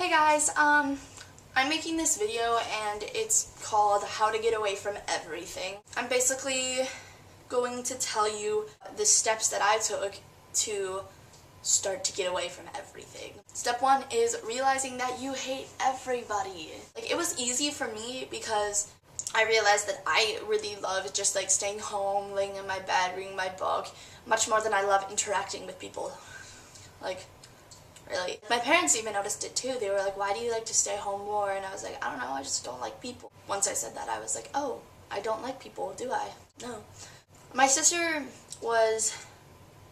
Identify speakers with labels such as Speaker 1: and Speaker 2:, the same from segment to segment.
Speaker 1: Hey guys, I'm making this video and it's called How to Get Away from Everything. I'm basically going to tell you the steps that I took to start to get away from everything. Step one is realizing that you hate everybody. It was easy for me because I realized that I really love just staying home, laying in my bed, reading my book, much more than I love interacting with people. Really. My parents even noticed it too. They were like, why do you like to stay home more? And I was like, I don't know, I just don't like people. Once I said that, I was like, oh, I don't like people, do I? No. My sister was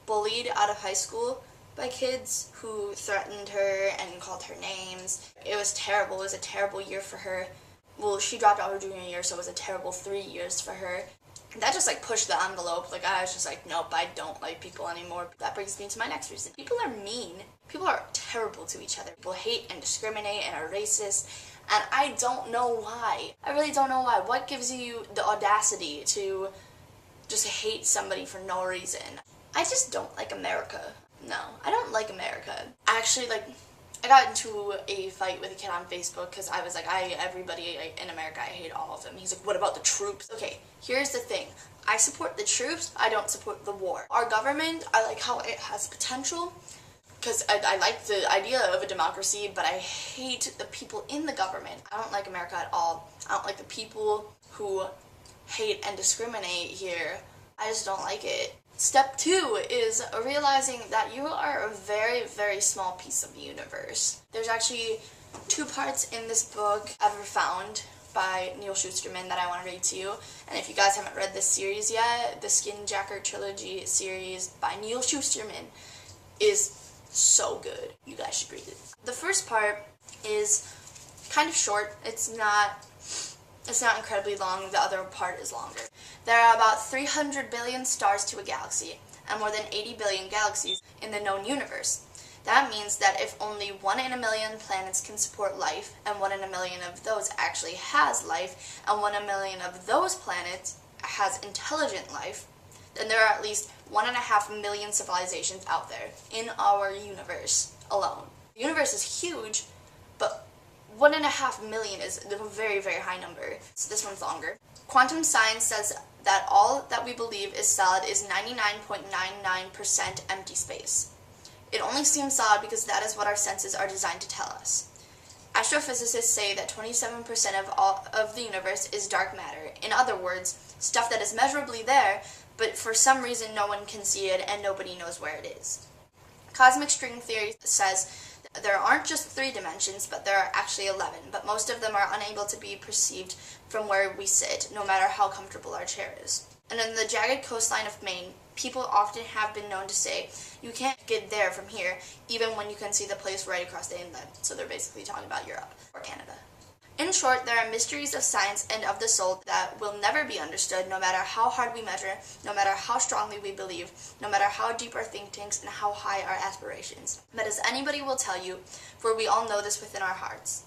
Speaker 1: bullied out of high school by kids who threatened her and called her names. It was terrible. It was a terrible year for her. Well, she dropped out her junior year, so it was a terrible 3 years for her. That just pushed the envelope. I was just nope, I don't like people anymore. That brings me to my next reason. People are mean. People are terrible to each other. People hate and discriminate and are racist, and I don't know why. I really don't know why. What gives you the audacity to just hate somebody for no reason? I just don't like America. No, I don't like America. I got into a fight with a kid on Facebook because I was like, everybody in America, I hate all of them. He's like, what about the troops? Okay, here's the thing. I support the troops, I don't support the war. Our government, I like how it has potential because I like the idea of a democracy, but I hate the people in the government. I don't like America at all. I don't like the people who hate and discriminate here. I just don't like it. Step two is realizing that you are a very, very small piece of the universe. There's actually 2 parts in this book ever found by Neil Shusterman that I want to read to you. And if you guys haven't read this series yet, the Skinjacker Trilogy series by Neil Shusterman is so good. You guys should read it. The first part is kind of short. It's not incredibly long. The other part is longer. There are about 300 billion stars to a galaxy, and more than 80 billion galaxies in the known universe. That means that if only 1 in a million planets can support life, and 1 in a million of those actually has life, and 1 in a million of those planets has intelligent life, then there are at least 1.5 million civilizations out there in our universe alone. The universe is huge, but 1.5 million is a very, very high number. So this one's longer. Quantum science says that all that we believe is solid is 99.99% empty space. It only seems solid because that is what our senses are designed to tell us. Astrophysicists say that 27% of the universe is dark matter. In other words, stuff that is measurably there, but for some reason no one can see it and nobody knows where it is. Cosmic string theory says there aren't just 3 dimensions, but there are actually 11, but most of them are unable to be perceived from where we sit, no matter how comfortable our chair is. And in the jagged coastline of Maine, people often have been known to say, you can't get there from here, even when you can see the place right across the inlet. So they're basically talking about Europe or Canada. In short, there are mysteries of science and of the soul that will never be understood, no matter how hard we measure, no matter how strongly we believe, no matter how deep our think tanks and how high our aspirations. But as anybody will tell you, for we all know this within our hearts,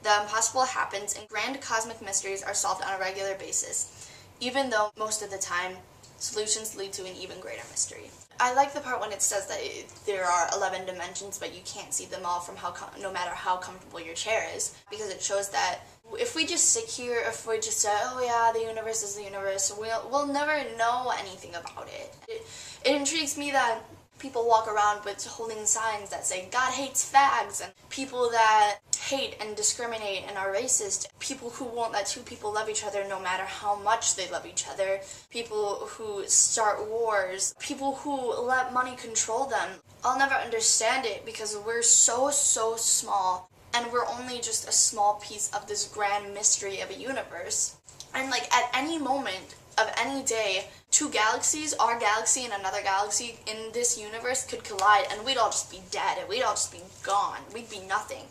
Speaker 1: the impossible happens and grand cosmic mysteries are solved on a regular basis, even though most of the time, solutions lead to an even greater mystery. I like the part when it says that there are 11 dimensions, but you can't see them all from no matter how comfortable your chair is, because it shows that if we just sit here, if we just say, oh yeah, the universe is the universe, we'll never know anything about it. It intrigues me that people walk around with holding signs that say God hates fags, and people that hate and discriminate and are racist, people who won't let 2 people love each other no matter how much they love each other, people who start wars, people who let money control them. I'll never understand it because we're so small, and we're only just a small piece of this grand mystery of a universe. And at any moment of any day, 2 galaxies, our galaxy and another galaxy in this universe could collide, and we'd all just be dead, and we'd all just be gone. We'd be nothing.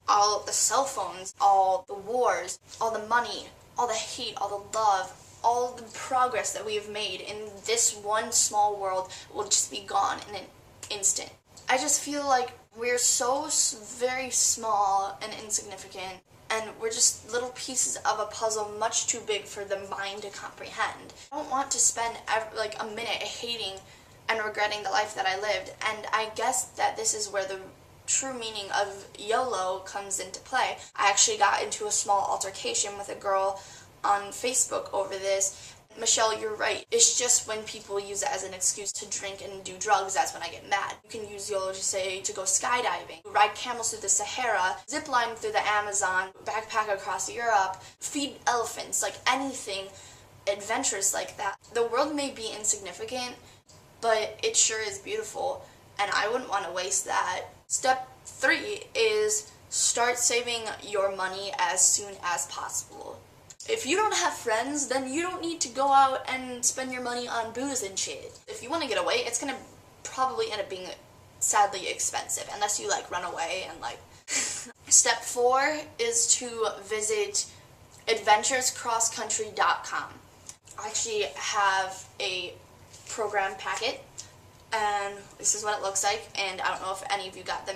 Speaker 1: All the cell phones, all the wars, all the money, all the hate, all the love, all the progress that we have made in this one small world will just be gone in an instant. I just feel like we're so very small and insignificant, and we're just little pieces of a puzzle much too big for the mind to comprehend. I don't want to spend a minute hating and regretting the life that I lived, and I guess that this is where the true meaning of YOLO comes into play. I actually got into a small altercation with a girl on Facebook over this. Michelle, you're right. It's just when people use it as an excuse to drink and do drugs, that's when I get mad. You can use YOLO to say to go skydiving, ride camels through the Sahara, zip line through the Amazon, backpack across Europe, feed elephants, like anything adventurous like that. The world may be insignificant, but it sure is beautiful, and I wouldn't want to waste that. Step 3 is start saving your money as soon as possible. If you don't have friends, then you don't need to go out and spend your money on booze and shit. If you want to get away, it's gonna probably end up being sadly expensive, unless you like run away and like... Step 4 is to visit adventurescrosscountry.com. I actually have a program packet, and this is what it looks like, and I don't know if any of you got them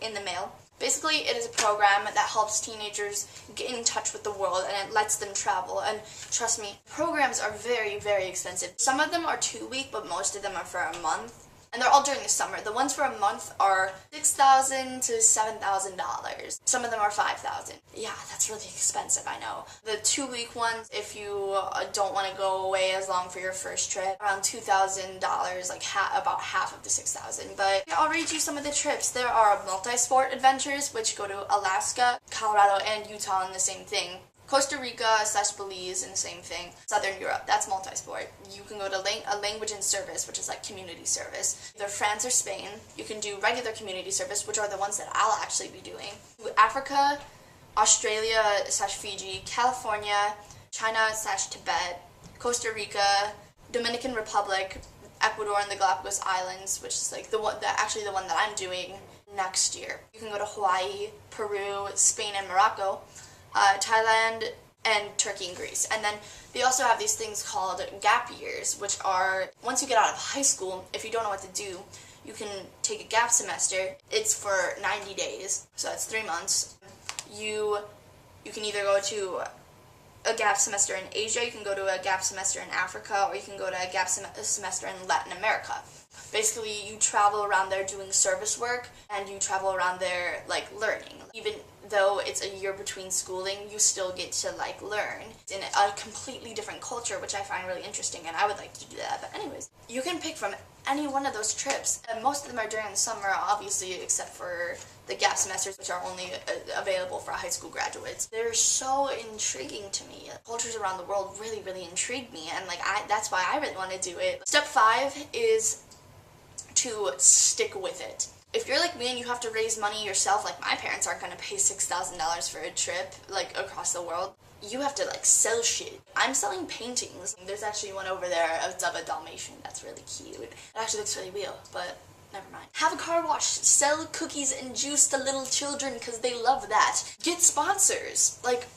Speaker 1: in the mail. Basically, it is a program that helps teenagers get in touch with the world, and it lets them travel. And trust me, programs are very, very expensive. Some of them are 2 weeks, but most of them are for a month. And they're all during the summer. The ones for a month are $6,000 to $7,000. Some of them are $5,000. Yeah, that's really expensive, I know. The 2-week ones, if you don't want to go away as long for your first trip, around $2,000, like about half of the $6,000. But I'll read you some of the trips. There are multi-sport adventures, which go to Alaska, Colorado, and Utah in the same thing. Costa Rica/Belize and the same thing. Southern Europe, that's multi-sport. You can go to a language and service, which is like community service. Either France or Spain. You can do regular community service, which are the ones that I'll actually be doing. Africa, Australia/Fiji, California, China/Tibet, Costa Rica, Dominican Republic, Ecuador, and the Galapagos Islands, which is like the one that I'm doing next year. You can go to Hawaii, Peru, Spain, and Morocco. Thailand, and Turkey and Greece. And then they also have these things called gap years, which are, once you get out of high school, if you don't know what to do, you can take a gap semester. It's for 90 days, so that's 3 months. You can either go to a gap semester in Asia, you can go to a gap semester in Africa, or you can go to a gap semester in Latin America. Basically, you travel around there doing service work, and you travel around there, like, learning. Even though it's a year between schooling, you still get to, like, learn in a completely different culture, which I find really interesting, and I would like to do that. But anyways, you can pick from any one of those trips, and most of them are during the summer, obviously, except for the gap semesters, which are only available for high school graduates. They're so intriguing to me. Cultures around the world really, really intrigue me, and, like, that's why I really want to do it. Step 5 is to stick with it. If you're like me and you have to raise money yourself, like my parents aren't going to pay $6,000 for a trip, like, across the world. You have to, like, sell shit. I'm selling paintings. There's actually one over there of a Dalmatian that's really cute. It actually looks really real, but never mind. Have a car wash. Sell cookies and juice to little children because they love that. Get sponsors. Like,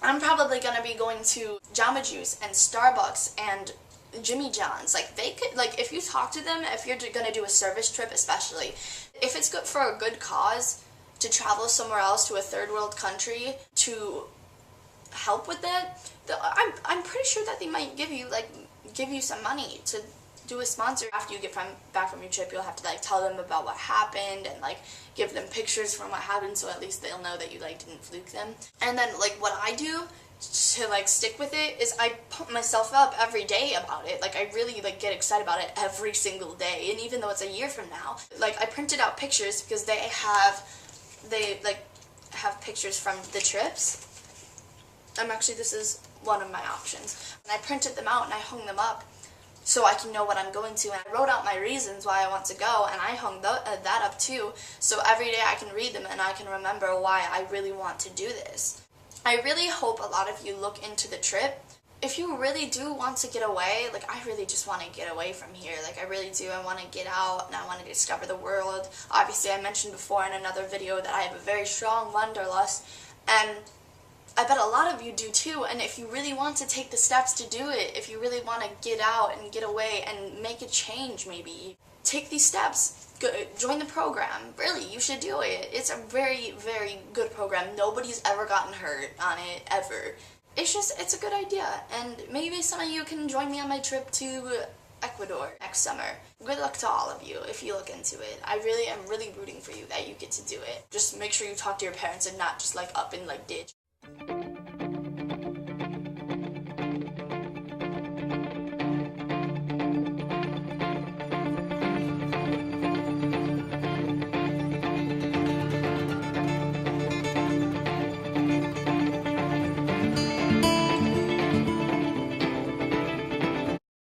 Speaker 1: I'm probably going to be going to Jamba Juice and Starbucks and Jimmy John's. Like, they could, like, if you talk to them, if you're gonna do a service trip especially, if it's good for a good cause to travel somewhere else to a third world country to help with that, I'm pretty sure that they might give you some money to do a sponsor. After you get back from your trip, you'll have to, like, tell them about what happened and, like, give them pictures from what happened, so at least they'll know that you, like, didn't fluke them. And then, like, what I do to, like, stick with it is I pump myself up every day about it. Like, I really, like, get excited about it every single day. And even though it's a year from now, like, I printed out pictures because they have pictures from the trips. This is one of my options. And I printed them out and I hung them up so I can know what I'm going to. And I wrote out my reasons why I want to go, and I hung that up too. So every day I can read them and I can remember why I really want to do this. I really hope a lot of you look into the trip. If you really do want to get away, like, I really just want to get away from here. Like, I really do. I want to get out and I want to discover the world. Obviously, I mentioned before in another video that I have a very strong wanderlust, and I bet a lot of you do too. And if you really want to take the steps to do it, if you really want to get out and get away and make a change, maybe take these steps. Join the program. Really, you should do it. It's a very, very good program. Nobody's ever gotten hurt on it, ever. It's a good idea. And maybe some of you can join me on my trip to Ecuador next summer. Good luck to all of you if you look into it. I really am really rooting for you that you get to do it. Just make sure you talk to your parents and not just like up and like ditch.